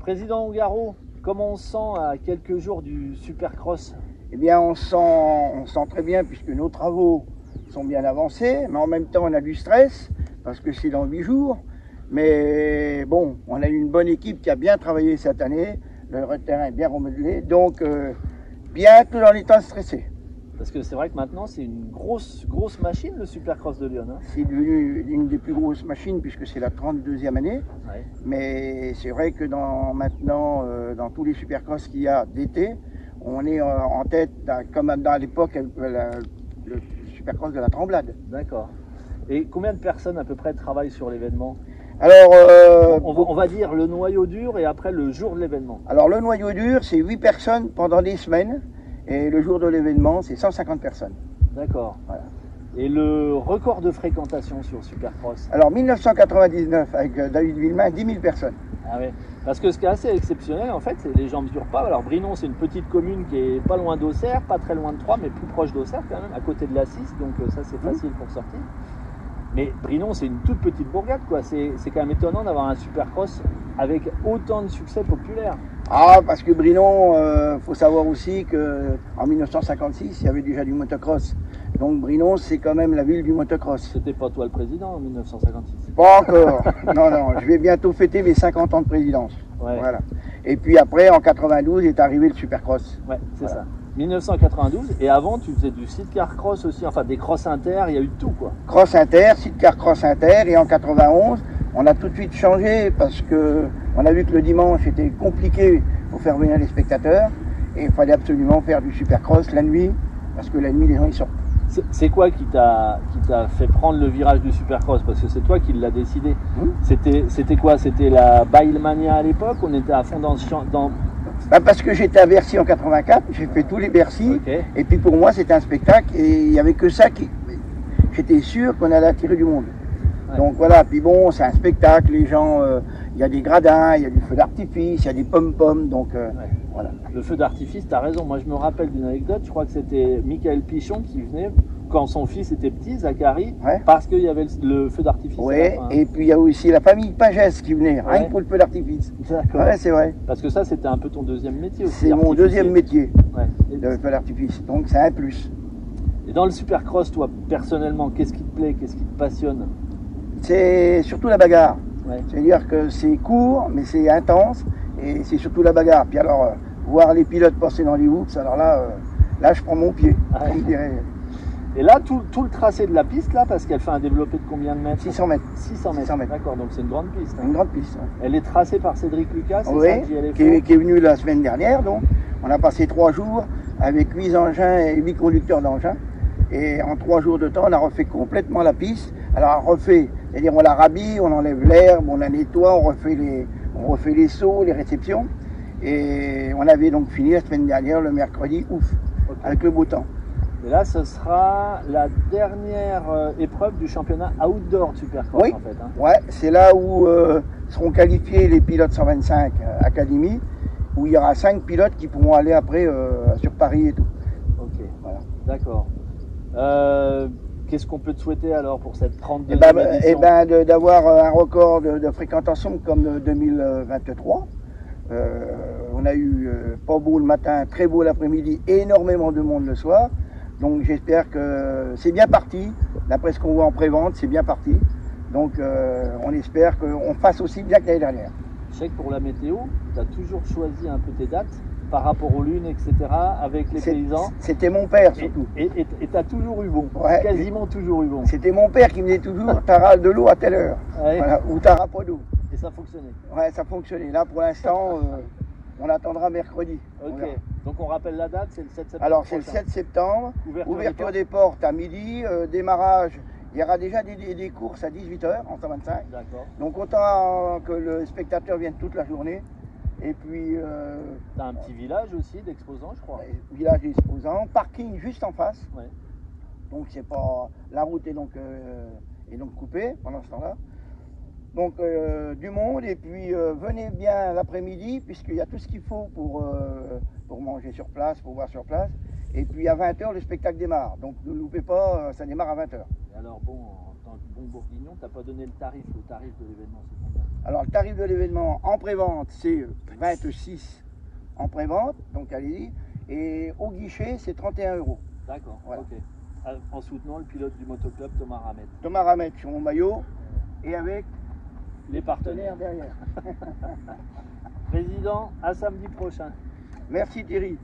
Président Ongaro, comment on se sent à quelques jours du Supercross? Eh bien, on sent très bien puisque nos travaux sont bien avancés, mais en même temps, on a du stress parce que c'est dans 8 jours. Mais bon, on a eu une bonne équipe qui a bien travaillé cette année. Le terrain est bien remodelé, donc bien tout en étant stressé. Parce que c'est vrai que maintenant, c'est une grosse machine, le Supercross de Lyon. Hein. C'est devenu une des plus grosses machines puisque c'est la 32e année. Ouais. Mais c'est vrai que maintenant, dans tous les Supercross qu'il y a d'été, on est en tête, comme à l'époque, le Supercross de la Tremblade. D'accord. Et combien de personnes à peu près travaillent sur l'événement? Alors, on va dire le noyau dur et après le jour de l'événement. Alors le noyau dur, c'est 8 personnes pendant des semaines. Et le jour de l'événement, c'est 150 personnes. D'accord. Voilà. Et le record de fréquentation sur Supercross? Alors 1999, avec David Villemain, 10 000 personnes. Ah ouais. Parce que ce qui est assez exceptionnel, en fait, c'est les gens ne mesurent pas. Alors Brinon, c'est une petite commune qui est pas loin d'Auxerre, pas très loin de Troyes, mais plus proche d'Auxerre quand même, à côté de la 6, donc ça c'est facile pour sortir. Mais Brinon, c'est une toute petite bourgade, quoi. C'est quand même étonnant d'avoir un Supercross avec autant de succès populaire. Ah, parce que Brinon, faut savoir aussi qu'en 1956, il y avait déjà du motocross. Donc Brinon, c'est quand même la ville du motocross. C'était pas toi le président en 1956? Pas encore. Non, je vais bientôt fêter mes 50 ans de présidence. Ouais. Voilà. Et puis après, en 92, est arrivé le Supercross. Ouais, c'est voilà. ça. 1992, et avant tu faisais du sidecar cross aussi, enfin des cross inter, il y a eu de tout quoi. Cross inter, sidecar cross inter, et en 91, on a tout de suite changé parce que on a vu que le dimanche était compliqué pour faire venir les spectateurs, et il fallait absolument faire du supercross la nuit, parce que la nuit les gens ils sortent. C'est quoi qui t'a fait prendre le virage du Supercross? Parce que c'est toi qui l'as décidé. C'était quoi? C'était la Bailmania à l'époque? On était à fond dans... Parce que j'étais à Bercy en 84, j'ai fait tous les Bercy, okay. Et puis pour moi c'était un spectacle, et il n'y avait que ça qui... J'étais sûr qu'on allait attirer du monde. Ouais. Donc voilà, puis bon, c'est un spectacle, les gens, il y a des gradins, il y a du feu d'artifice, il y a des pom-poms, donc ouais. Voilà. Le feu d'artifice, t'as raison, moi je me rappelle d'une anecdote, je crois que c'était Michael Pichon qui venait quand son fils était petit, Zachary, ouais. Parce qu'il y avait le feu d'artifice. Oui, et puis il y a aussi la famille Pagès qui venait, ouais. Rien que pour le feu d'artifice. D'accord. Ouais, c'est vrai. Parce que ça, c'était un peu ton deuxième métier aussi. C'est mon deuxième métier, ouais. Le feu d'artifice, donc c'est un plus. Et dans le Supercross, toi, personnellement, qu'est-ce qui te plaît, qu'est-ce qui te passionne? C'est surtout la bagarre. Ouais. C'est-à-dire que c'est court, mais c'est intense, et c'est surtout la bagarre. Puis alors, voir les pilotes passer dans les hoops, alors là je prends mon pied, ouais. on dirait. Et là, tout le tracé de la piste, là, parce qu'elle fait un développé de combien de mètres? 600 mètres. 600 mètres. D'accord, donc c'est une grande piste. Hein. Une grande piste, ouais. Elle est tracée par Cédric Lucas, c'est oui, ça qui est venu la semaine dernière, donc. On a passé 3 jours avec 8 engins et 8 conducteurs d'engins. Et en 3 jours de temps, on a refait complètement la piste. Alors, on refait, c'est-à-dire on la rhabille, on enlève l'herbe, on la nettoie, on refait les sauts, les réceptions. Et on avait donc fini la semaine dernière, le mercredi, ouf, okay. Avec le beau temps. Et là, ce sera la dernière épreuve du championnat outdoor de Supercross, oui. En fait. Hein. Ouais, c'est là où seront qualifiés les pilotes 125 Academy, où il y aura 5 pilotes qui pourront aller après sur Paris et tout. Ok, voilà. D'accord. Qu'est-ce qu'on peut te souhaiter alors pour cette 32e édition? D'avoir un record de fréquentation comme 2023. On a eu pas beau le matin, très beau l'après-midi, énormément de monde le soir. Donc j'espère que c'est bien parti. D'après ce qu'on voit en pré-vente, c'est bien parti. Donc on espère qu'on fasse aussi bien que l'année dernière. Je sais que pour la météo, tu as toujours choisi un peu tes dates par rapport aux lunes, etc., avec les paysans. C'était mon père surtout. Et tu as toujours eu bon, ouais, quasiment toujours eu bon. C'était mon père qui me disait toujours, t'auras de l'eau à telle heure, ouais. Voilà, ou t'auras pas d'eau. Et ça fonctionnait? Ouais, ça fonctionnait. Là, pour l'instant, on attendra mercredi. Ok, donc on rappelle la date, c'est le 7 septembre. Alors c'est le 7 septembre, ouverture des portes à midi, démarrage. Il y aura déjà des courses à 18h en 125. D'accord. Donc autant que le spectateur vienne toute la journée. Et puis... tu as un petit village aussi d'exposants, je crois. Village d'exposants, parking juste en face. Ouais. Donc c'est pas... La route est donc coupée pendant ce temps-là. Donc du monde, et puis venez bien l'après-midi, puisqu'il y a tout ce qu'il faut pour manger sur place, pour boire sur place. Et puis à 20h, le spectacle démarre. Donc ne loupez pas, ça démarre à 20h. Et alors bon, tant que bon bourguignon, tu n'as pas donné le tarif. Le tarif de l'événement, c'est combien? Alors le tarif de l'événement en pré-vente, c'est 26 en pré-vente, donc allez-y. Et au guichet, c'est 31 €. D'accord, Voilà. ok. En soutenant le pilote du motoclub, Thomas Ramet. Thomas Ramet sur mon maillot et avec Les partenaires. derrière. Président, à samedi prochain. Merci Thierry.